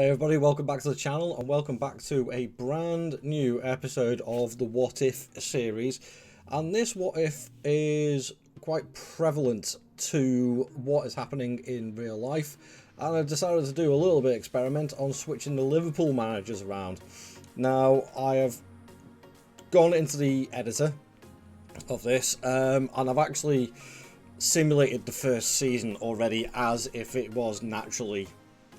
Hey everybody, welcome back to the channel and welcome back to a brand new episode of the What If series. And this What If is quite prevalent to what is happening in real life, and I decided to do a little bit of experiment on switching the Liverpool managers around. Now I have gone into the editor of this and I've actually simulated the first season already as if it was naturally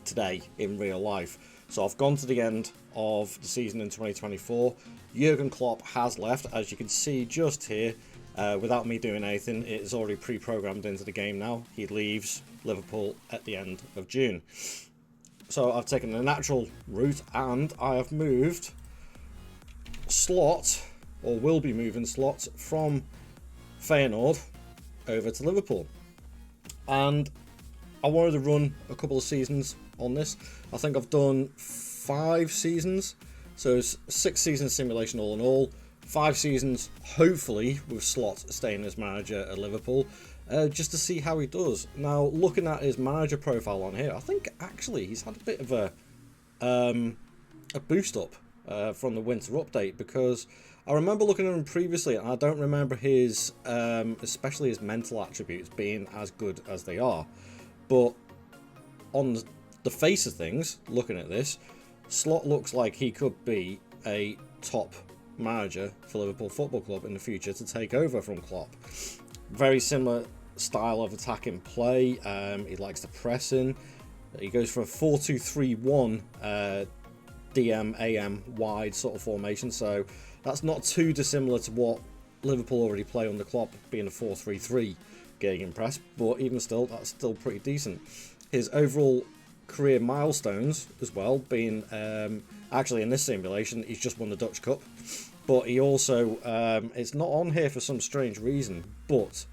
today in real life. So I've gone to the end of the season in 2024. Jurgen Klopp has left, as you can see just here, without me doing anything. It is already pre-programmed into the game now. He leaves Liverpool at the end of June. So I've taken the natural route and I have moved Slot, or will be moving Slot, from Feyenoord over to Liverpool. And I wanted to run a couple of seasons on this. I think I've done 5 seasons, so it's 6 season simulation all in all. 5 seasons, hopefully, with Slot staying as manager at Liverpool, just to see how he does. Now, looking at his manager profile on here, I think actually he's had a bit of a boost up from the winter update, because I remember looking at him previously and I don't remember his, especially his mental attributes being as good as they are. But on the face of things, looking at this, Slot looks like he could be a top manager for Liverpool Football Club in the future to take over from Klopp. Very similar style of attacking play. He likes to press in. He goes for a 4-2-3-1 DM AM wide sort of formation, so that's not too dissimilar to what Liverpool already play under Klopp, being a 4-3-3 gegenpress, but even still, that's still pretty decent. His overall career milestones as well, being actually in this simulation he's just won the Dutch Cup, but he also it's not on here for some strange reason, but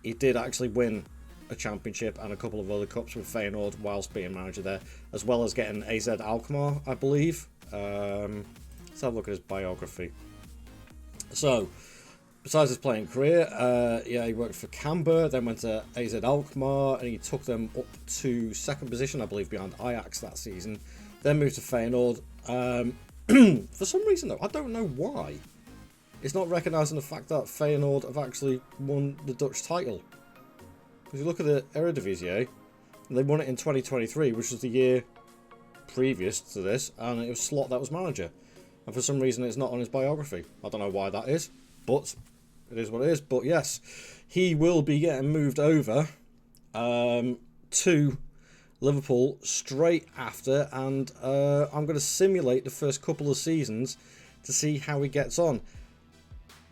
he did actually win a championship and a couple of other cups with Feyenoord whilst being manager there, as well as getting AZ Alkmaar, I believe. Let's have a look at his biography. So besides his playing career, yeah, he worked for Camber, then went to AZ Alkmaar, and he took them up to 2nd position, I believe, behind Ajax that season. Then moved to Feyenoord. For some reason, though, I don't know why, it's not recognising the fact that Feyenoord have actually won the Dutch title. If you look at the Eredivisie, they won it in 2023, which was the year previous to this, and it was Slot that was manager. And for some reason, it's not on his biography. I don't know why that is, but it is what it is. But yes, he will be getting moved over to Liverpool straight after, and I'm going to simulate the first couple of seasons to see how he gets on.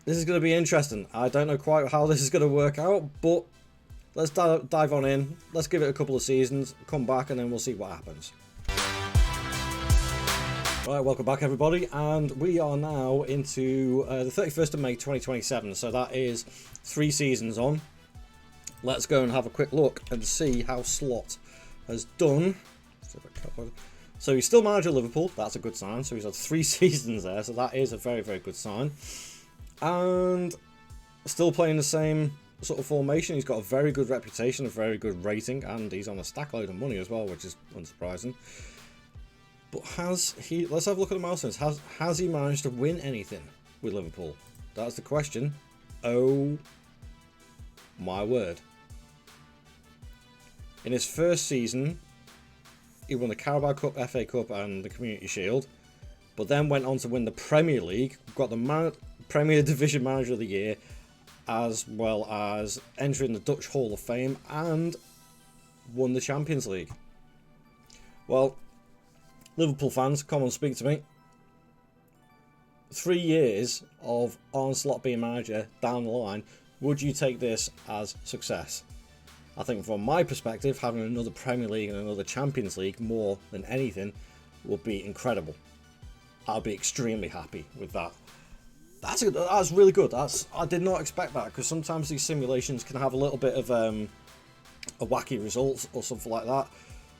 This is going to be interesting. I don't know quite how this is going to work out, but let's dive on in. Let's give it a couple of seasons, come back, and then we'll see what happens. Right, welcome back everybody, and we are now into the 31st of May 2027, so that is 3 seasons on. Let's go and have a quick look and see how Slot has done. So he's still manager of Liverpool, that's a good sign. So he's had 3 seasons there, so that is a very, very good sign. And still playing the same sort of formation. He's got a very good reputation, a very good rating, and he's on a stack load of money as well, which is unsurprising. But has he, let's have a look at the milestones, has he managed to win anything with Liverpool? That's the question. Oh my word. In his first season, he won the Carabao Cup, FA Cup and the Community Shield, but then went on to win the Premier League, got the Premier Division Manager of the Year, as well as entering the Dutch Hall of Fame, and won the Champions League. Well, Liverpool fans, come and speak to me. 3 years of Arne Slot being manager down the line, would you take this as success? I think from my perspective, having another Premier League and another Champions League more than anything would be incredible. I'll be extremely happy with that. That's really good. I did not expect that, because sometimes these simulations can have a little bit of a wacky result or something like that.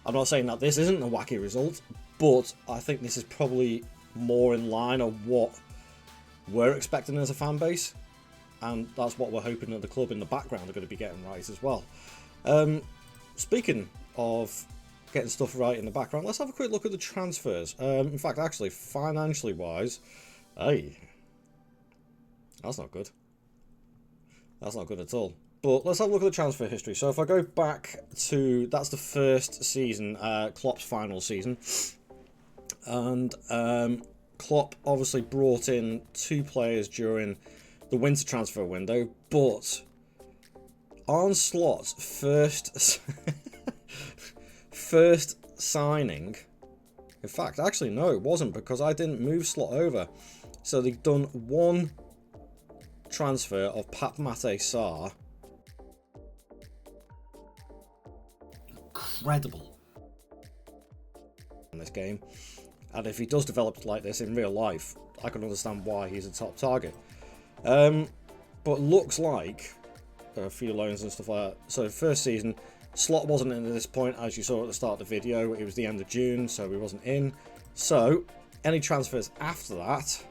I'm not saying that this isn't a wacky result, but I think this is probably more in line of what we're expecting as a fan base, and that's what we're hoping that the club in the background are going to be getting right as well. Speaking of getting stuff right in the background, let's have a quick look at the transfers. In fact, actually, financially wise, hey, that's not good. That's not good at all. But let's have a look at the transfer history. So if I go back to, that's the first season, Klopp's final season. And Klopp obviously brought in 2 players during the winter transfer window. But Arne Slot's first signing, in fact, actually no, it wasn't, because I didn't move Slot over. So they've done 1 transfer of Pape Matar Sarr. Incredible in this game, and if he does develop like this in real life, I can understand why he's a top target. But looks like a few loans and stuff like that. So first season, Slot wasn't in at this point, as you saw at the start of the video. It was the end of June, so he wasn't in. So any transfers after that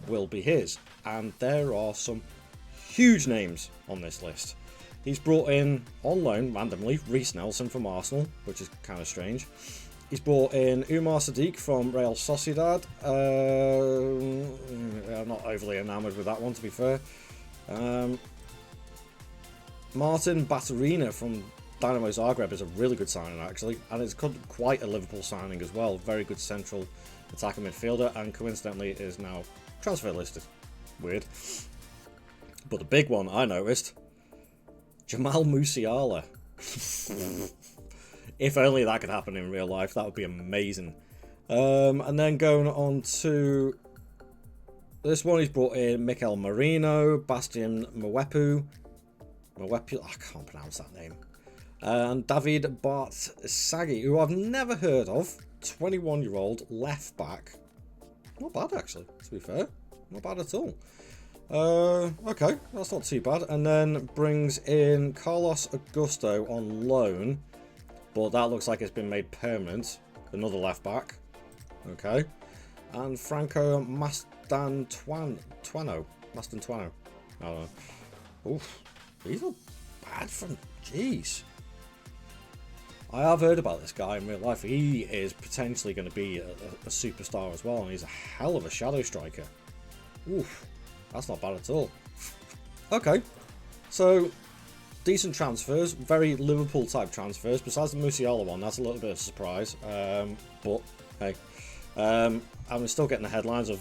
will be his, and there are some huge names on this list. He's brought in, on loan, randomly, Reece Nelson from Arsenal, which is kind of strange. He's brought in Umar Sadiq from Real Sociedad. I'm not overly enamoured with that one, to be fair. Martin Baturina from Dynamo Zagreb is a really good signing, actually. And it's quite a Liverpool signing as well. Very good central attacking midfielder, and coincidentally is now transfer listed. Weird. But the big one I noticed, Jamal Musiala. If only that could happen in real life, that would be amazing. And then going on to this one, he's brought in Mikel Merino, Bastian Mwepu, I can't pronounce that name, and David Bartsagi, who I've never heard of, 21-year-old left back. Not bad, actually, to be fair. Not bad at all. Okay, that's not too bad. And then brings in Carlos Augusto on loan, but that looks like it's been made permanent. Another left back. Okay. And Franco Mastantuano. I don't know. Oof. These are bad from... Jeez. I have heard about this guy in real life. He is potentially going to be a superstar as well, and he's a hell of a shadow striker. Oof. That's not bad at all. Okay. So, decent transfers. Very Liverpool type transfers. Besides the Musiala one, that's a little bit of a surprise. But, hey. And we're still getting the headlines of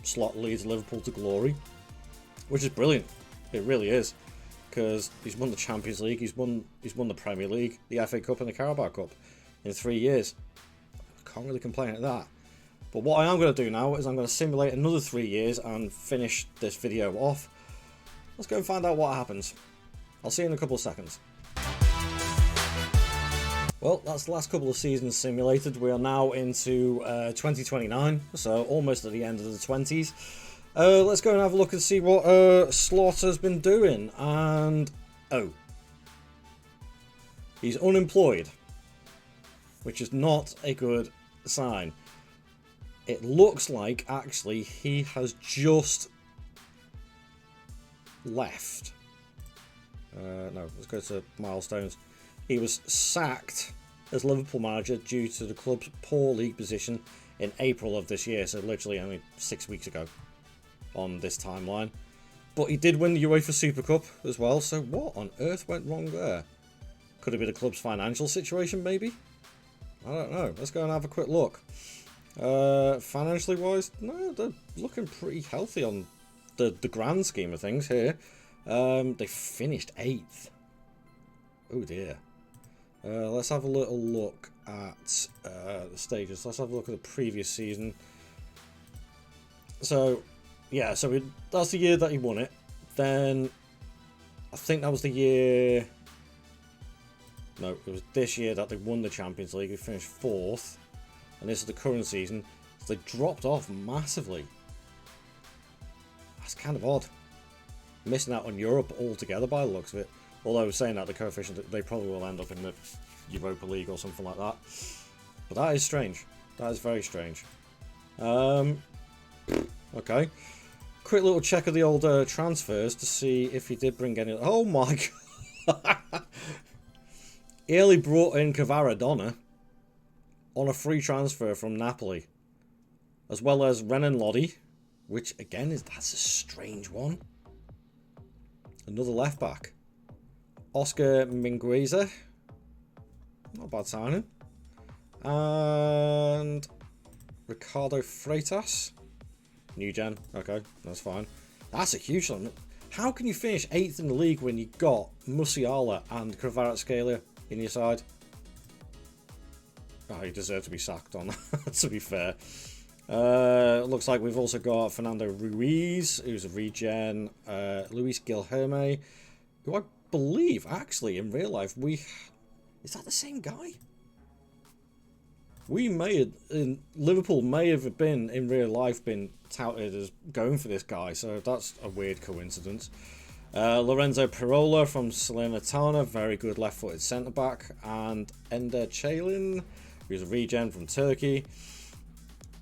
Slot leads Liverpool to glory, which is brilliant. It really is. Because he's won the Champions League, he's won the Premier League, the FA Cup and the Carabao Cup in 3 years. Can't really complain at that. But what I am going to do now is I'm going to simulate another 3 years and finish this video off. Let's go and find out what happens. I'll see you in a couple of seconds. Well, that's the last couple of seasons simulated. We are now into 2029, so almost at the end of the 20s. Let's go and have a look and see what Slot has been doing. And, oh. He's unemployed, which is not a good sign. It looks like, actually, he has just left. No, let's go to milestones. He was sacked as Liverpool manager due to the club's poor league position in April of this year, so literally only 6 weeks ago on this timeline. But he did win the UEFA Super Cup as well, so what on earth went wrong there? Could it be the club's financial situation, maybe? I don't know. Let's go and have a quick look. Financially wise, no, they're looking pretty healthy on the grand scheme of things here. They finished 8th. Oh dear. Let's have a little look at the stages. Let's have a look at the previous season. So, yeah, so that's the year that he won it. Then, I think that was the year... No, it was this year that they won the Champions League. They finished 4th. And this is the current season. So they dropped off massively. That's kind of odd. Missing out on Europe altogether by the looks of it. Although saying that, the coefficient, they probably will end up in the Europa League or something like that. But that is strange. That is very strange. Okay. Quick little check of the old transfers to see if he did bring any... Oh my god! He only brought in Kvaradona on a free transfer from Napoli, as well as Renan Lodi, which again that's a strange one. Another left back, Oscar Mingueza, not a bad signing, and Ricardo Freitas, new gen. Okay, that's fine. That's a huge one. How can you finish 8th in the league when you got Musiala and Kvaratskhelia in your side? Oh, you deserve to be sacked on that, to be fair. Looks like we've also got Fernando Ruiz, who's a regen, Luis Guilherme, who I believe, actually, in real life, is that the same guy? Liverpool may have been, in real life, been touted as going for this guy, so that's a weird coincidence. Lorenzo Pirola from Salernitana, very good left-footed centre-back, and Ender Çalin, who's a regen from Turkey.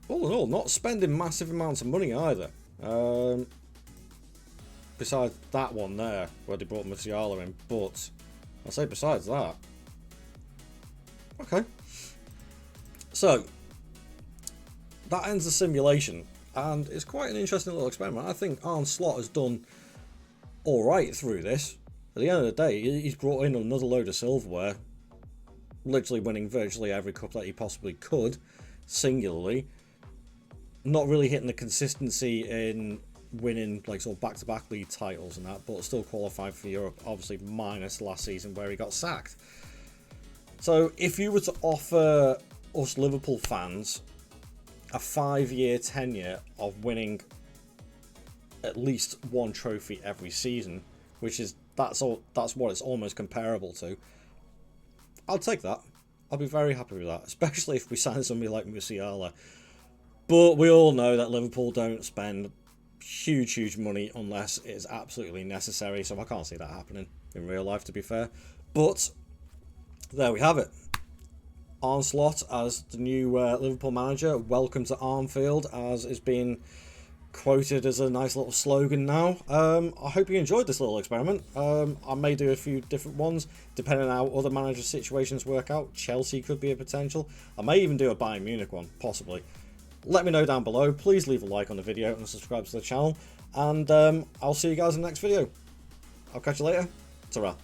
All in all, not spending massive amounts of money either. Besides that one there, where they brought Musiala in, but I'll say besides that. Okay. So, that ends the simulation, and it's quite an interesting little experiment. I think Arne Slot has done alright through this. At the end of the day, he's brought in another load of silverware, literally winning virtually every cup that he possibly could, singularly. Not really hitting the consistency in winning like sort of back-to-back league titles and that, but still qualified for Europe, obviously minus last season where he got sacked. So if you were to offer us Liverpool fans a 5-year tenure of winning at least one trophy every season, which is that's what it's almost comparable to, I'll take that. I'll be very happy with that, especially if we sign somebody like Musiala. But we all know that Liverpool don't spend huge money unless it is absolutely necessary, so I can't see that happening in real life, to be fair. But there we have it. Arne Slot as the new Liverpool manager. Welcome to Armfield, as is being quoted as a nice little slogan now. I hope you enjoyed this little experiment. I may do a few different ones depending on how other manager situations work out. Chelsea could be a potential. I may even do a Bayern Munich one, possibly. Let me know down below. Please leave a like on the video and subscribe to the channel, and I'll see you guys in the next video. I'll catch you later. Ta-ra.